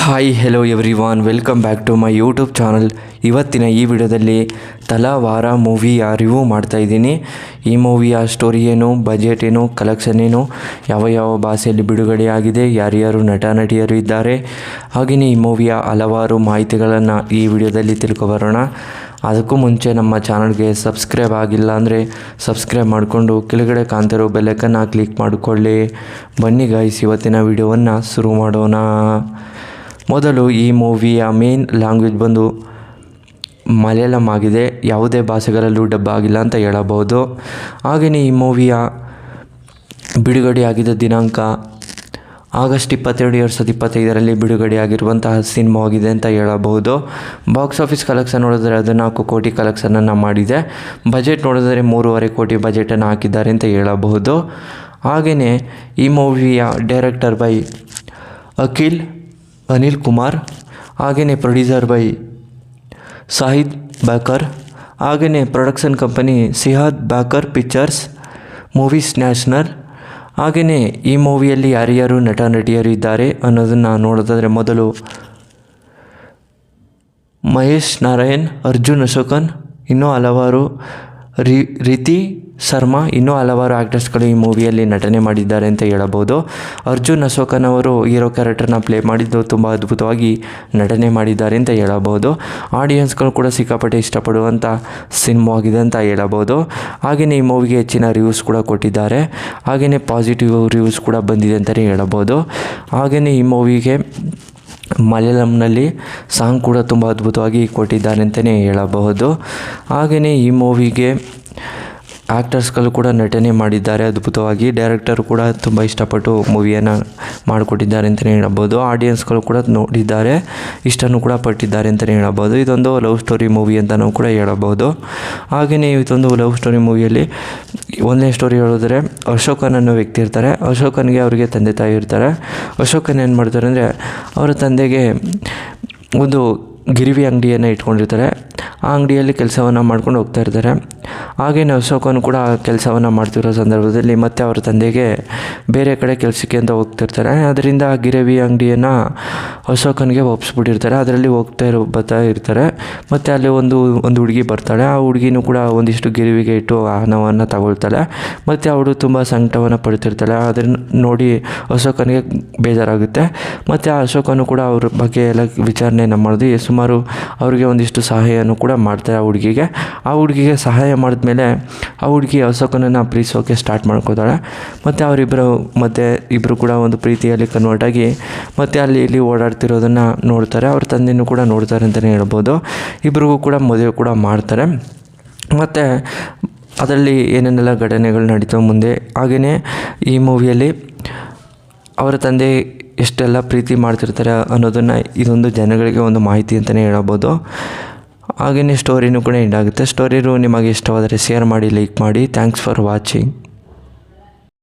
Hi hello everyone, welcome back to my YouTube channel. ಇವತ್ತಿನ ಈ ವಿಡಿಯೋದಲ್ಲಿ ತಲವಾರ ಮೂವಿಯ ರಿವ್ಯೂ ಮಾಡ್ತಾಯಿದ್ದೀನಿ. ಈ ಮೂವಿಯ ಸ್ಟೋರಿ ಏನು, ಬಜೆಟ್ ಏನು, ಕಲೆಕ್ಷನ್ ಏನು, ಯಾವ ಭಾಷೆಯಲ್ಲಿ ಬಿಡುಗಡೆಯಾಗಿದೆ, ಯಾರ್ಯಾರು ನಟ ನಟಿಯರು ಇದ್ದಾರೆ, ಹಾಗೆಯೇ ಈ ಮೂವಿಯ ಹಲವಾರು ಮಾಹಿತಿಗಳನ್ನು ಈ ವಿಡಿಯೋದಲ್ಲಿ ತಿಳ್ಕೊಬರೋಣ. ಅದಕ್ಕೂ ಮುಂಚೆ ನಮ್ಮ ಚಾನಲ್ಗೆ ಸಬ್ಸ್ಕ್ರೈಬ್ ಆಗಿಲ್ಲ ಅಂದರೆ ಸಬ್ಸ್ಕ್ರೈಬ್ ಮಾಡಿಕೊಂಡು ಕೆಳಗಡೆ ಕಾಣ್ತಿರೋ ಬೆಲ್ಲೈಕನ್ನ ಕ್ಲಿಕ್ ಮಾಡಿಕೊಳ್ಳಿ. ಬನ್ನಿ ಗೈಸ್, ಇವತ್ತಿನ ವಿಡಿಯೋವನ್ನು ಶುರು ಮಾಡೋಣ. ಮೊದಲು ಈ ಮೂವಿಯ ಮೇನ್ ಲ್ಯಾಂಗ್ವೇಜ್ ಬಂದು ಮಲಯಾಳಂ ಆಗಿದೆ. ಯಾವುದೇ ಭಾಷೆಗಳಲ್ಲೂ ಡಬ್ ಆಗಿಲ್ಲ ಅಂತ ಹೇಳಬಹುದು. ಹಾಗೆಯೇ ಈ ಮೂವಿಯ ಬಿಡುಗಡೆಯಾಗಿದ್ದ ದಿನಾಂಕ ಆಗಸ್ಟ್ 22, 2025 ಬಿಡುಗಡೆಯಾಗಿರುವಂತಹ ಸಿನಿಮಾವಾಗಿದೆ ಅಂತ ಹೇಳಬಹುದು. ಬಾಕ್ಸ್ ಆಫೀಸ್ ಕಲೆಕ್ಷನ್ ನೋಡಿದ್ರೆ ಅದು 4 ಕೋಟಿ ಕಲೆಕ್ಷನನ್ನು ಮಾಡಿದೆ. ಬಜೆಟ್ ನೋಡಿದರೆ 3.5 ಕೋಟಿ ಬಜೆಟನ್ನು ಹಾಕಿದ್ದಾರೆ ಅಂತ ಹೇಳಬಹುದು. ಹಾಗೆಯೇ ಈ ಮೂವಿಯ ಡೈರೆಕ್ಟರ್ ಬೈ ಅನಿಲ್ ಕುಮಾರ್, ಹಾಗೆಯೇ ಪ್ರೊಡ್ಯೂಸರ್ ಬೈ ಶಾಹಿದ್ ಬಾಕರ್, ಹಾಗೆಯೇ production company ಸಿಹಾದ್ ಬಾಕರ್ pictures movies national. ಹಾಗೆಯೇ ಈ ಮೂವಿಯಲ್ಲಿ ಯಾರ್ಯಾರು ನಟ ನಟಿಯರು ಇದ್ದಾರೆ ಅನ್ನೋದನ್ನು ನೋಡೋದಾದರೆ ಮೊದಲು ಮಹೇಶ್ ನಾರಾಯಣ್, ಅರ್ಜುನ್ ಅಶೋಕನ್, ಇನ್ನೂ ಹಲವಾರು ರೀತಿ ಶರ್ಮಾ, ಇನ್ನೂ ಹಲವಾರು ಆ್ಯಕ್ಟರ್ಸ್ಗಳು ಈ ಮೂವಿಯಲ್ಲಿ ನಟನೆ ಮಾಡಿದ್ದಾರೆ ಅಂತ ಹೇಳಬಹುದು. ಅರ್ಜುನ್ ಅಶೋಕನ್ ಅವರು ಹೀರೋ ಕ್ಯಾರೆಕ್ಟರ್ನ ಪ್ಲೇ ಮಾಡಿದ್ದು ತುಂಬ ಅದ್ಭುತವಾಗಿ ನಟನೆ ಮಾಡಿದ್ದಾರೆ ಅಂತ ಹೇಳಬಹುದು. ಆಡಿಯನ್ಸ್ಗಳು ಕೂಡ ಸಿಕ್ಕಾಪಟ್ಟೆ ಇಷ್ಟಪಡುವಂಥ ಸಿನಿಮಾವಾಗಿದೆ ಅಂತ ಹೇಳಬಹುದು. ಹಾಗೆಯೇ ಈ ಮೂವಿಗೆ ಹೆಚ್ಚಿನ ರಿವ್ಯೂಸ್ ಕೂಡ ಕೊಟ್ಟಿದ್ದಾರೆ. ಹಾಗೆಯೇ ಪಾಸಿಟಿವ್ ರಿವ್ಯೂಸ್ ಕೂಡ ಬಂದಿದೆ ಅಂತಲೇ ಹೇಳಬಹುದು. ಹಾಗೆಯೇ ಈ ಮೂವಿಗೆ ಮಲಯಾಳಂನಲ್ಲಿ ಸಾಂಗ್ ಕೂಡ ತುಂಬ ಅದ್ಭುತವಾಗಿ ಕೊಟ್ಟಿದ್ದಾರೆ ಅಂತಲೇ ಹೇಳಬಹುದು. ಹಾಗೆಯೇ ಈ ಮೂವಿಗೆ ಆ್ಯಕ್ಟರ್ಸ್ಗಳು ಕೂಡ ನಟನೆ ಮಾಡಿದ್ದಾರೆ ಅದ್ಭುತವಾಗಿ. ಡೈರೆಕ್ಟರ್ ಕೂಡ ತುಂಬ ಇಷ್ಟಪಟ್ಟು ಮೂವಿಯನ್ನು ಮಾಡಿಕೊಟ್ಟಿದ್ದಾರೆ ಅಂತಲೇ ಹೇಳಬಹುದು. ಆಡಿಯನ್ಸ್ಗಳು ಕೂಡ ನೋಡಿದ್ದಾರೆ, ಇಷ್ಟನ್ನು ಕೂಡ ಪಟ್ಟಿದ್ದಾರೆ ಅಂತಲೇ ಹೇಳಬಹುದು. ಇದೊಂದು ಲವ್ ಸ್ಟೋರಿ ಮೂವಿ ಅಂತಲೂ ಕೂಡ ಹೇಳಬಹುದು. ಹಾಗೆಯೇ ಇದೊಂದು ಲವ್ ಸ್ಟೋರಿ ಮೂವಿಯಲ್ಲಿ ಒಂದನೇ ಸ್ಟೋರಿ ಹೇಳಿದ್ರೆ, ಅಶೋಕನ್ ಅನ್ನೋ ವ್ಯಕ್ತಿ ಇರ್ತಾರೆ. ಅಶೋಕನ್ಗೆ ಅವರಿಗೆ ತಂದೆ ತಾಯಿ ಇರ್ತಾರೆ. ಅಶೋಕನ್ ಏನು ಮಾಡ್ತಾರೆ ಅಂದರೆ, ಅವರ ತಂದೆಗೆ ಒಂದು ಗಿರಿವಿ ಅಂಗಡಿಯನ್ನು ಇಟ್ಕೊಂಡಿರ್ತಾರೆ. ಆ ಅಂಗಡಿಯಲ್ಲಿ ಕೆಲಸವನ್ನು ಮಾಡ್ಕೊಂಡು ಹೋಗ್ತಾ ಇರ್ತಾರೆ. ಹಾಗೆಯೇ ಅಶೋಕನು ಕೂಡ ಕೆಲಸವನ್ನು ಮಾಡ್ತಿರೋ ಸಂದರ್ಭದಲ್ಲಿ ಮತ್ತೆ ಅವರ ತಂದೆಗೆ ಬೇರೆ ಕಡೆ ಕೆಲಸಕ್ಕೆ ಅಂತ ಹೋಗ್ತಿರ್ತಾರೆ. ಅದರಿಂದ ಆ ಗಿರವಿ ಅಂಗಡಿಯನ್ನು ಅಶೋಕನಿಗೆ ಒಪ್ಪಿಸ್ಬಿಟ್ಟಿರ್ತಾರೆ. ಅದರಲ್ಲಿ ಬರ್ತಾ ಇರ್ತಾರೆ. ಮತ್ತು ಅಲ್ಲಿ ಒಂದು ಹುಡುಗಿ ಬರ್ತಾಳೆ. ಆ ಹುಡುಗಿನೂ ಕೂಡ ಒಂದಿಷ್ಟು ಗಿರಿವಿಗೆ ಇಟ್ಟು ಹಣವನ್ನು ತಗೊಳ್ತಾಳೆ. ಮತ್ತು ಅವಳು ತುಂಬ ಸಂಕಟವನ್ನು ಪಡ್ತಿರ್ತಾಳೆ. ಅದನ್ನು ನೋಡಿ ಅಶೋಕನಿಗೆ ಬೇಜಾರಾಗುತ್ತೆ. ಮತ್ತು ಆ ಅಶೋಕನು ಕೂಡ ಅವ್ರ ಬಗ್ಗೆ ಎಲ್ಲ ವಿಚಾರಣೆಯನ್ನು ಮಾಡಿದು ಸುಮಾರು ಅವರಿಗೆ ಒಂದಿಷ್ಟು ಸಹಾಯವನ್ನು ಕೂಡ ಮಾಡ್ತಾರೆ ಆ ಹುಡುಗಿಗೆ ಸಹಾಯ ಮಾಡಿದ್ಮೇಲೆ ಆ ಹುಡುಗಿ ಅಶೋಕನನ್ನು ಪ್ರೀತಿಸೋಕೆ ಸ್ಟಾರ್ಟ್ ಮಾಡ್ಕೋತಾಳೆ. ಮತ್ತು ಇಬ್ಬರು ಕೂಡ ಒಂದು ಪ್ರೀತಿಯಲ್ಲಿ ಕನ್ವರ್ಟ್ ಆಗಿ ಮತ್ತು ಅಲ್ಲಿ ಇಲ್ಲಿ ಓಡಾಡ್ತಿರೋದನ್ನು ನೋಡ್ತಾರೆ. ಅವ್ರ ತಂದೆಯೂ ಕೂಡ ನೋಡ್ತಾರೆ ಅಂತಲೇ ಹೇಳ್ಬೋದು. ಇಬ್ಬರಿಗೂ ಕೂಡ ಮದುವೆ ಕೂಡ ಮಾಡ್ತಾರೆ. ಮತ್ತು ಅದರಲ್ಲಿ ಏನೇನೆಲ್ಲ ಘಟನೆಗಳು ನಡೀತಾವೆ ಮುಂದೆ. ಹಾಗೆಯೇ ಈ ಮೂವಿಯಲ್ಲಿ ಅವರ ತಂದೆ ಎಷ್ಟೆಲ್ಲ ಪ್ರೀತಿ ಮಾಡ್ತಿರ್ತಾರೆ ಅನ್ನೋದನ್ನು ಇದೊಂದು ಜನಗಳಿಗೆ ಒಂದು ಮಾಹಿತಿ ಅಂತಲೇ ಹೇಳ್ಬೋದು. ಹಾಗೆಯೇ ಸ್ಟೋರಿನೂ ಕೂಡ ಎಂಡ್ ಆಗುತ್ತೆ. ಸ್ಟೋರಿನೂ ನಿಮಗೆ ಇಷ್ಟವಾದರೆ ಶೇರ್ ಮಾಡಿ, ಲೈಕ್ ಮಾಡಿ. Thanks for watching.